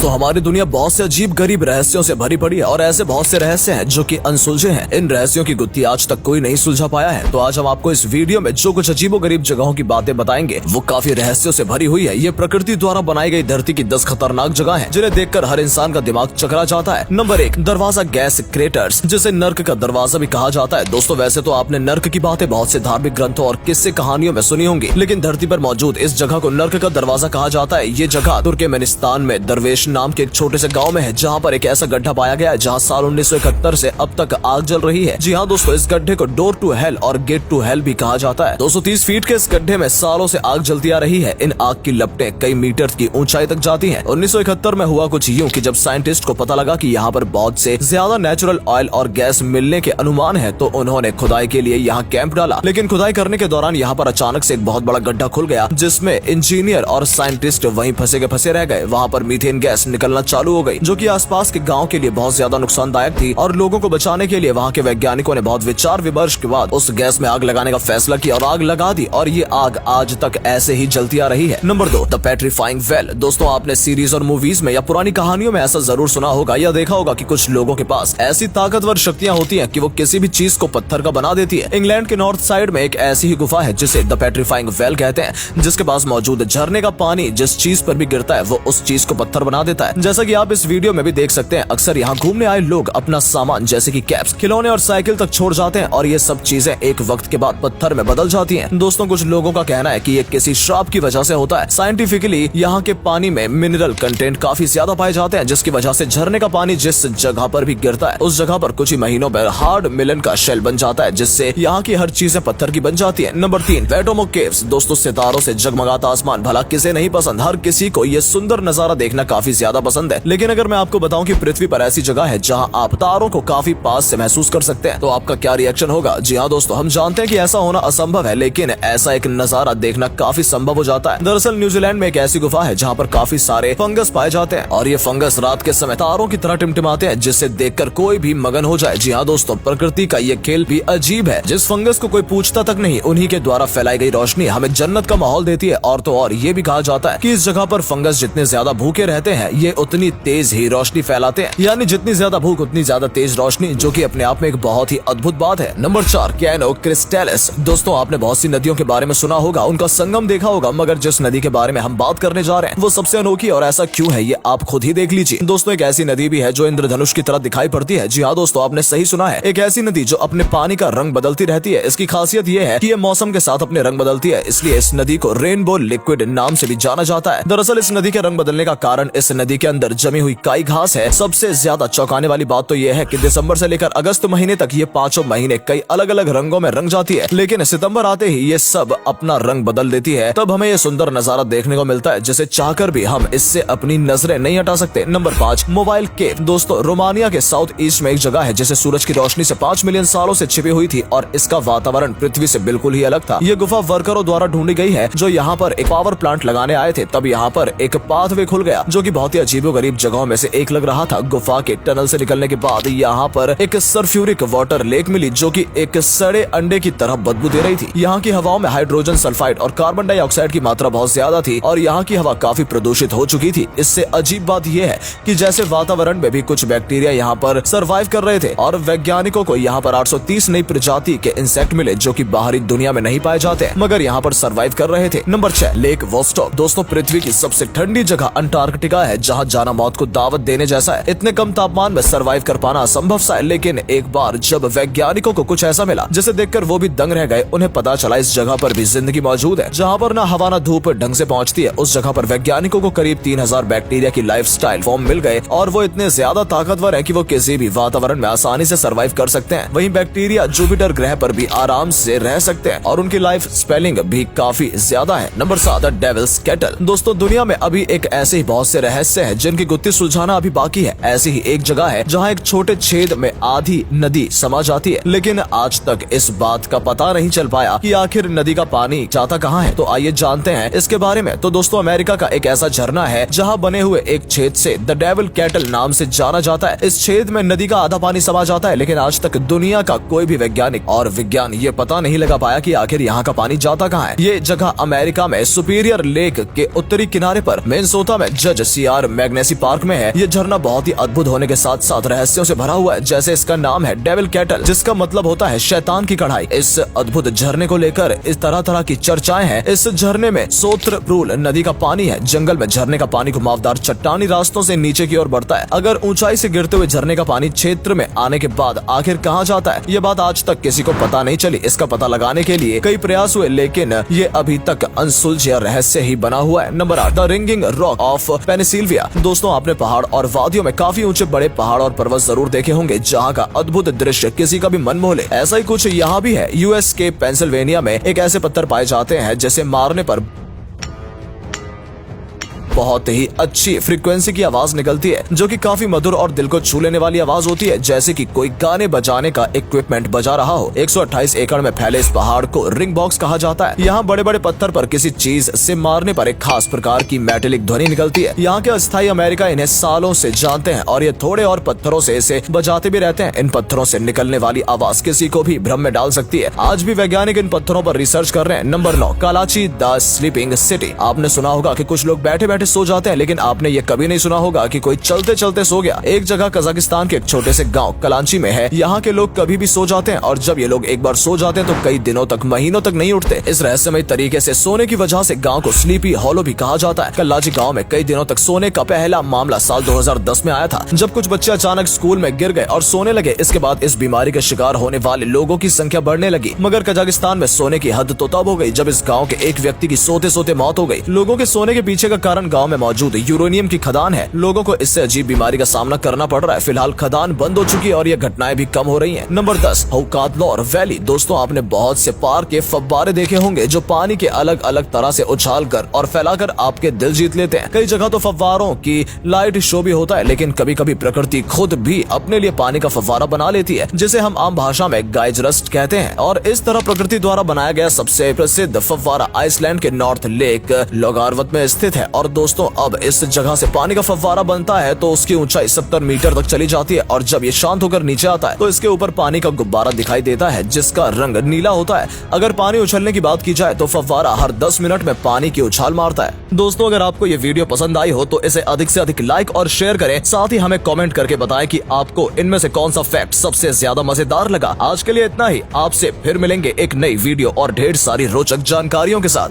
दोस्तों हमारी दुनिया बहुत से अजीब गरीब रहस्यों से भरी पड़ी है और ऐसे बहुत से रहस्य हैं जो कि अनसुलझे हैं। इन रहस्यों की गुत्थी आज तक कोई नहीं सुलझा पाया है। तो आज हम आपको इस वीडियो में जो कुछ अजीबो गरीब जगहों की बातें बताएंगे वो काफी रहस्यों से भरी हुई है। ये प्रकृति द्वारा बनाई गई धरती की 10 खतरनाक जगह है जिन्हें देखकर हर इंसान का दिमाग चकरा जाता है। नंबर 1, दरवाजा गैस क्रेटर्स, जिसे नर्क का दरवाजा भी कहा जाता है। दोस्तों वैसे तो आपने नर्क की बातें बहुत से धार्मिक ग्रंथों और किस्से कहानियों में सुनी होंगी, लेकिन धरती पर मौजूद इस जगह को नर्क का दरवाजा कहा जाता है। ये जगह तुर्कमेनिस्तान में दरवेश नाम के एक छोटे से गांव में है, जहां पर एक ऐसा गड्ढा पाया गया है जहां साल 1971 से अब तक आग जल रही है। जी हाँ दोस्तों, इस गड्ढे को डोर टू हेल और गेट टू हेल भी कहा जाता है। 230 फीट के इस गड्ढे में सालों से आग जलती आ रही है। इन आग की लपटें कई मीटर की ऊंचाई तक जाती हैं। 1971 में हुआ कुछ यूं कि जब साइंटिस्ट को पता लगा कि यहाँ पर बहुत से ज्यादा नेचुरल ऑयल और गैस मिलने के अनुमान है, तो उन्होंने खुदाई के लिए यहाँ कैंप डाला। लेकिन खुदाई करने के दौरान यहाँ पर अचानक से एक बहुत बड़ा गड्ढा खुल गया, जिसमें इंजीनियर और साइंटिस्ट वहीं फंसे के फंसे रह गए। वहाँ पर मीथेन गैस निकलना चालू हो गई, जो कि आसपास के गांव के लिए बहुत ज्यादा नुकसानदायक थी। और लोगों को बचाने के लिए वहाँ के वैज्ञानिकों ने बहुत विचार विमर्श के बाद उस गैस में आग लगाने का फैसला किया और आग लगा दी, और ये आग आज तक ऐसे ही जलती आ रही है। Number 2, the petrifying well. दोस्तों आपने सीरीज और मूवीज में या पुरानी कहानियों में ऐसा जरूर सुना होगा या देखा होगा कि कुछ लोगों के पास ऐसी ताकतवर शक्तियां होती हैं कि वो किसी भी चीज को पत्थर का बना देती है। इंग्लैंड के नॉर्थ साइड में एक ऐसी ही गुफा है जिसे द पेट्रीफाइंग वेल कहते हैं, जिसके पास मौजूद झरने का पानी जिस चीज पर भी गिरता है वो उस चीज को पत्थर बना देता है। जैसा कि आप इस वीडियो में भी देख सकते हैं, अक्सर यहाँ घूमने आए लोग अपना सामान जैसे कि कैप्स, खिलौने और साइकिल तक छोड़ जाते हैं, और ये सब चीजें एक वक्त के बाद पत्थर में बदल जाती हैं। दोस्तों कुछ लोगों का कहना है कि ये किसी श्राप की वजह से होता है। साइंटिफिकली यहाँ के पानी में मिनरल कंटेंट काफी ज्यादा पाए जाते हैं, जिसकी वजह से झरने का पानी जिस जगह पर भी गिरता है उस जगह पर कुछ ही महीनों में हार्ड मिलन का शेल बन जाता है, जिससे यहाँ की हर चीजें पत्थर की बन जाती है। Number 3, वेटोमो caves. दोस्तों सितारों से जगमगाता आसमान भला किसे नहीं पसंद। हर किसी को ये सुंदर नजारा देखना काफी ज्यादा पसंद है, लेकिन अगर मैं आपको बताऊं कि पृथ्वी पर ऐसी जगह है जहां आप तारों को काफी पास से महसूस कर सकते हैं, तो आपका क्या रिएक्शन होगा। जी हाँ दोस्तों, हम जानते हैं कि ऐसा होना असंभव है, लेकिन ऐसा एक नजारा देखना काफी संभव हो जाता है। दरअसल न्यूजीलैंड में एक ऐसी गुफा है जहाँ पर काफी सारे फंगस पाए जाते हैं, और ये फंगस रात के समय तारों की तरह टिमटिमाते हैं, जिससे देखकर कोई भी मगन हो जाए। जी हाँ दोस्तों, प्रकृति का ये खेल भी अजीब है। जिस फंगस को कोई पूछता तक नहीं, उन्हीं के द्वारा फैलाई गई रोशनी हमें जन्नत का माहौल देती है। और तो और ये भी कहा जाता है कि इस जगह पर फंगस जितने ज्यादा भूखे रहते हैं, ये उतनी तेज ही रोशनी फैलाते हैं। यानी जितनी ज्यादा भूख उतनी ज्यादा तेज रोशनी, जो कि अपने आप में एक बहुत ही अद्भुत बात है। Number 4, Cano Cristales. दोस्तों आपने बहुत सी नदियों के बारे में सुना होगा, उनका संगम देखा होगा, मगर जिस नदी के बारे में हम बात करने जा रहे हैं वो सबसे अनोखी और ऐसा क्यों है ये आप खुद ही देख लीजिए। दोस्तों एक ऐसी नदी भी है जो इंद्रधनुष की तरह दिखाई पड़ती है। जी हाँ दोस्तों, आपने सही सुना है, एक ऐसी नदी जो अपने पानी का रंग बदलती रहती है। इसकी खासियत ये है कि ये मौसम के साथ अपने रंग बदलती है, इसलिए इस नदी को रेनबो लिक्विड नाम से भी जाना जाता है। दरअसल इस नदी के रंग बदलने का कारण इस नदी के अंदर जमी हुई काई घास है। सबसे ज्यादा चौंकाने वाली बात तो यह है कि दिसंबर से लेकर अगस्त महीने तक ये 5 महीने कई अलग अलग रंगों में रंग जाती है, लेकिन सितंबर आते ही ये सब अपना रंग बदल देती है। तब हमें ये सुंदर नजारा देखने को मिलता है, जिसे चाहकर भी हम इससे अपनी नजरें नहीं हटा सकते। नंबर 5, मोबाइल केव। दोस्तों रोमानिया के साउथ ईस्ट में एक जगह है जिसे सूरज की रोशनी से 5 मिलियन सालों से छिपी हुई थी, और इसका वातावरण पृथ्वी से बिल्कुल ही अलग था। ये गुफा वर्करों द्वारा ढूंढी गई है जो यहाँ पर एक पावर प्लांट लगाने आए थे। तब यहाँ पर एक पाथवे खुल गया, जो कि बहुत ही अजीबोगरीब जगहों में से एक लग रहा था। गुफा के टनल से निकलने के बाद यहाँ पर एक सल्फ्यूरिक वाटर लेक मिली, जो कि एक सड़े अंडे की तरह बदबू दे रही थी। यहाँ की हवाओं में हाइड्रोजन सल्फाइड और कार्बन डाइऑक्साइड की मात्रा बहुत ज्यादा थी, और यहाँ की हवा काफी प्रदूषित हो चुकी थी। इससे अजीब बात यह है कि जैसे वातावरण में भी कुछ बैक्टीरिया यहाँ पर सर्वाइव कर रहे थे, और वैज्ञानिकों को यहाँ पर 830 नई प्रजाति के इंसेक्ट मिले, जो कि बाहरी दुनिया में नहीं पाए जाते, मगर यहाँ पर सर्वाइव कर रहे थे। Number 6, lake Vostok. दोस्तों पृथ्वी की सबसे ठंडी जगह अंटार्कटिका है, जहाँ जाना मौत को दावत देने जैसा है। इतने कम तापमान में सर्वाइव कर पाना असंभव सा है, लेकिन एक बार जब वैज्ञानिकों को कुछ ऐसा मिला जिसे देखकर वो भी दंग रह गए। उन्हें पता चला इस जगह पर भी जिंदगी मौजूद है, जहाँ पर ना हवा ना धूप ढंग से पहुँचती है। उस जगह पर वैज्ञानिकों को करीब 3000 बैक्टीरिया की लाइफस्टाइल फॉर्म मिल गए, और वो इतने ज्यादा ताकतवर है कि वो किसी भी वातावरण में आसानी से सर्वाइव कर सकते हैं। वहीं बैक्टीरिया जुपिटर ग्रह पर भी आराम से रह सकते हैं, और उनकी लाइफ स्पेलिंग भी काफी ज्यादा है। Number 7, the devil's kettle. दोस्तों दुनिया में अभी एक ऐसे ही बहुत से रहस्य हैं जिनकी गुत्थी सुलझाना अभी बाकी है। ऐसी ही एक जगह है जहाँ एक छोटे छेद में आधी नदी समा जाती है, लेकिन आज तक इस बात का पता नहीं चल पाया कि आखिर नदी का पानी जाता कहाँ है। तो आइए जानते हैं इसके बारे में। तो दोस्तों अमेरिका का एक ऐसा झरना है जहाँ बने हुए एक छेद से द डेविल केटल नाम से जाना जाता है। इस छेद में नदी का आधा पानी समा जाता है, लेकिन आज तक दुनिया का कोई भी वैज्ञानिक और विज्ञान ये पता नहीं लगा पाया कि आखिर यहाँ का पानी जाता कहाँ है। ये जगह अमेरिका में सुपीरियर लेक के उत्तरी किनारे पर मिनेसोटा में जज यार मैग्नेसी पार्क में है। ये झरना बहुत ही अद्भुत होने के साथ साथ रहस्यों से भरा हुआ है, जैसे इसका नाम है डेविल कैटल, जिसका मतलब होता है शैतान की कढ़ाई। इस अद्भुत झरने को लेकर इस तरह तरह की चर्चाएं हैं। इस झरने में सोत्रप्रूल नदी का पानी है। जंगल में झरने का पानी घुमावदार चट्टानी रास्तों से नीचे की ओर बढ़ता है। अगर ऊंचाई से गिरते हुए झरने का पानी क्षेत्र में आने के बाद आखिर कहां जाता है, ये बात आज तक किसी को पता नहीं चली। इसका पता लगाने के लिए कई प्रयास हुए, लेकिन ये अभी तक अनसुलझा रहस्य ही बना हुआ है। Number 8, the ringing rock of Pennsylvania. दोस्तों, आपने पहाड़ और वादियों में काफी ऊंचे बड़े पहाड़ और पर्वत जरूर देखे होंगे, जहाँ का अद्भुत दृश्य किसी का भी मन मोह ले। ऐसा ही कुछ यहाँ भी है। यूएस के पेंसिल्वेनिया में एक ऐसे पत्थर पाए जाते हैं जिसे मारने पर बहुत ही अच्छी फ्रीक्वेंसी की आवाज निकलती है, जो कि काफी मधुर और दिल को छू लेने वाली आवाज होती है, जैसे कि कोई गाने बजाने का इक्विपमेंट बजा रहा हो। 128 एकड़ में फैले इस पहाड़ को रिंग बॉक्स कहा जाता है। यहाँ बड़े बड़े पत्थर पर किसी चीज से मारने पर एक खास प्रकार की मेटेलिक ध्वनि निकलती है। यहाँ के अस्थायी अमेरिका इन्हें सालों से जानते हैं और ये थोड़े और पत्थरों से इसे बजाते भी रहते हैं। इन पत्थरों से निकलने वाली आवाज किसी को भी भ्रम में डाल सकती है। आज भी वैज्ञानिक इन पत्थरों पर रिसर्च कर रहे हैं। Number 9, Kalachi the sleeping city. आपने सुना होगा कि कुछ लोग बैठे बैठे सो जाते हैं, लेकिन आपने ये कभी नहीं सुना होगा कि कोई चलते चलते सो गया। एक जगह कजाकिस्तान के एक छोटे से गांव कलांची में है। यहाँ के लोग कभी भी सो जाते हैं और जब ये लोग एक बार सो जाते हैं तो कई दिनों तक, महीनों तक नहीं उठते। इस रहस्यमय तरीके से सोने की वजह से गांव को स्लीपी हॉलो भी कहा जाता है। कलाची गांव में कई दिनों तक सोने का पहला मामला साल 2010 में आया था, जब कुछ बच्चे अचानक स्कूल में गिर गए और सोने लगे। इसके बाद इस बीमारी के शिकार होने वाले लोगों की संख्या बढ़ने लगी। मगर कजाकिस्तान में सोने की हद तो तब हो गई जब इस गाँव के एक व्यक्ति की सोते सोते मौत हो गई। लोगों के सोने के पीछे का कारण गाँव में मौजूद यूरेनियम की खदान है। लोगों को इससे अजीब बीमारी का सामना करना पड़ रहा है। फिलहाल खदान बंद हो चुकी है और ये घटनाएं भी कम हो रही हैं। Number 10, Haukadalur valley. दोस्तों, आपने बहुत से पार्क के फव्वारे देखे होंगे जो पानी के अलग अलग तरह से उछाल कर और फैलाकर आपके दिल जीत लेते हैं। कई जगह तो फव्वारों की लाइट शो भी होता है, लेकिन कभी कभी प्रकृति खुद भी अपने लिए पानी का फव्वारा बना लेती है, जिसे हम आम भाषा में गाइजरस्ट कहते हैं। और इस तरह प्रकृति द्वारा बनाया गया सबसे प्रसिद्ध फव्वारा आइसलैंड के नॉर्थ लेक लोगारवत में स्थित है। और दोस्तों, अब इस जगह से पानी का फव्वारा बनता है तो उसकी ऊंचाई 70 मीटर तक चली जाती है और जब ये शांत होकर नीचे आता है तो इसके ऊपर पानी का गुब्बारा दिखाई देता है, जिसका रंग नीला होता है। अगर पानी उछलने की बात की जाए तो फव्वारा हर 10 मिनट में पानी की उछाल मारता है। दोस्तों, अगर आपको ये वीडियो पसंद आई हो तो इसे अधिक से अधिक लाइक और शेयर करें। साथ ही हमें कमेंट करके बताएं कि आपको इनमें से कौन सा फैक्ट सबसे ज्यादा मजेदार लगा। आज के लिए इतना ही। आपसे फिर मिलेंगे एक नई वीडियो और ढेर सारी रोचक जानकारियों के साथ।